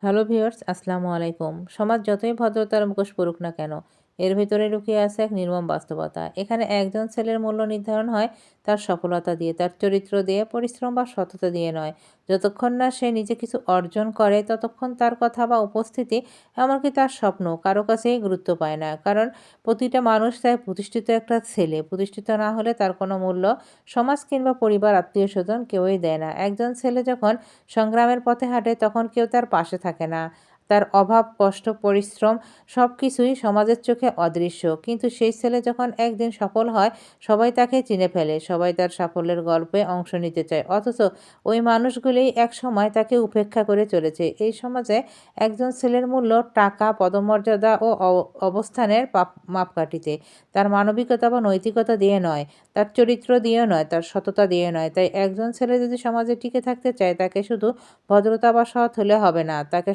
Hello viewers, আসসালামু আলাইকুম। সমাজ যতই ভদ্রতার মুখোশ পড়ুক না কেন, এর ভেতরে লুকিয়ে আছে এক নির্মম বাস্তবতা। এখানে একজন ছেলের মূল্য নির্ধারণ হয় তার সফলতা দিয়ে, তার চরিত্র দিয়ে, পরিশ্রম বা সততা দিয়ে নয়। যতক্ষণ না সে নিজে কিছু অর্জন করে, ততক্ষণ তার কথা বা উপস্থিতি, এমনকি তার স্বপ্ন কারো কাছেই গুরুত্ব পায় না। কারণ প্রতিটা মানুষ চায় প্রতিষ্ঠিত একটা ছেলে। প্রতিষ্ঠিত না হলে তার কোনো মূল্য সমাজ কিংবা পরিবার, আত্মীয়স্বজন কেউই দেয় না। একজন ছেলে যখন সংগ্রামের পথে হাঁটে, তখন কেউ তার পাশে থাকে না। তার অভাব, কষ্ট, পরিশ্রম সবকিছুই সমাজের চোখে অদৃশ্য। কিন্তু সেই ছেলে যখন একদিন সফল হয়, সবাই তাকে চিনে ফেলে। সবাই তার সাফল্যের গল্পে অংশ নিতে চায়। অথচ ওই মানুষগুলোই একসময় তাকে উপেক্ষা করে চলেছে। এই সমাজে একজন ছেলের মূল্য টাকা, পদমর্যাদা ও অবস্থানের মাপকাঠিতে। তার মানবিকতা বা নৈতিকতা দিয়ে নয়, তার চরিত্র দিয়েও নয়, তার সততা দিয়ে নয়। তাই একজন ছেলে যদি সমাজে টিকে থাকতে চায়, তাকে শুধু ভদ্রতা বা সৎ হলে হবে না, তাকে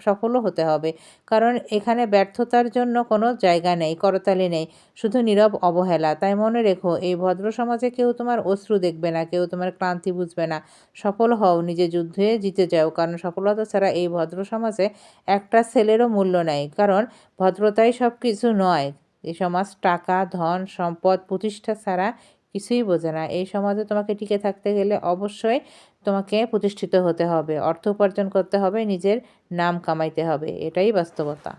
সফলও হতে হবে। কারণ এখানে ব্যর্থতার জন্য কোনো জায়গা নেই, করতালি নেই, শুধু নীরব অবহেলা। তাই মনে রেখো, এই ভদ্র সমাজে কেউ তোমার অশ্রু দেখবে না, কেউ তোমার ক্লান্তি বুঝবে না। সফল হও, নিজে যুদ্ধে জিতে যাও। কারণ সফলতা ছাড়া এই ভদ্র সমাজে একটা ছেলেরও মূল্য নেই। কারণ ভদ্রতাই সব কিছু নয়। এই সমাজ টাকা, ধন, সম্পদ, প্রতিষ্ঠা ছাড়া কিছুই বোঝে না। এই সমাজে তোমাকে টিকে থাকতে গেলে অবশ্যই তোমাকে প্রতিষ্ঠিত হতে হবে, অর্থ উপার্জন করতে হবে, নিজের নাম কামাইতে হবে। এটাই বাস্তবতা।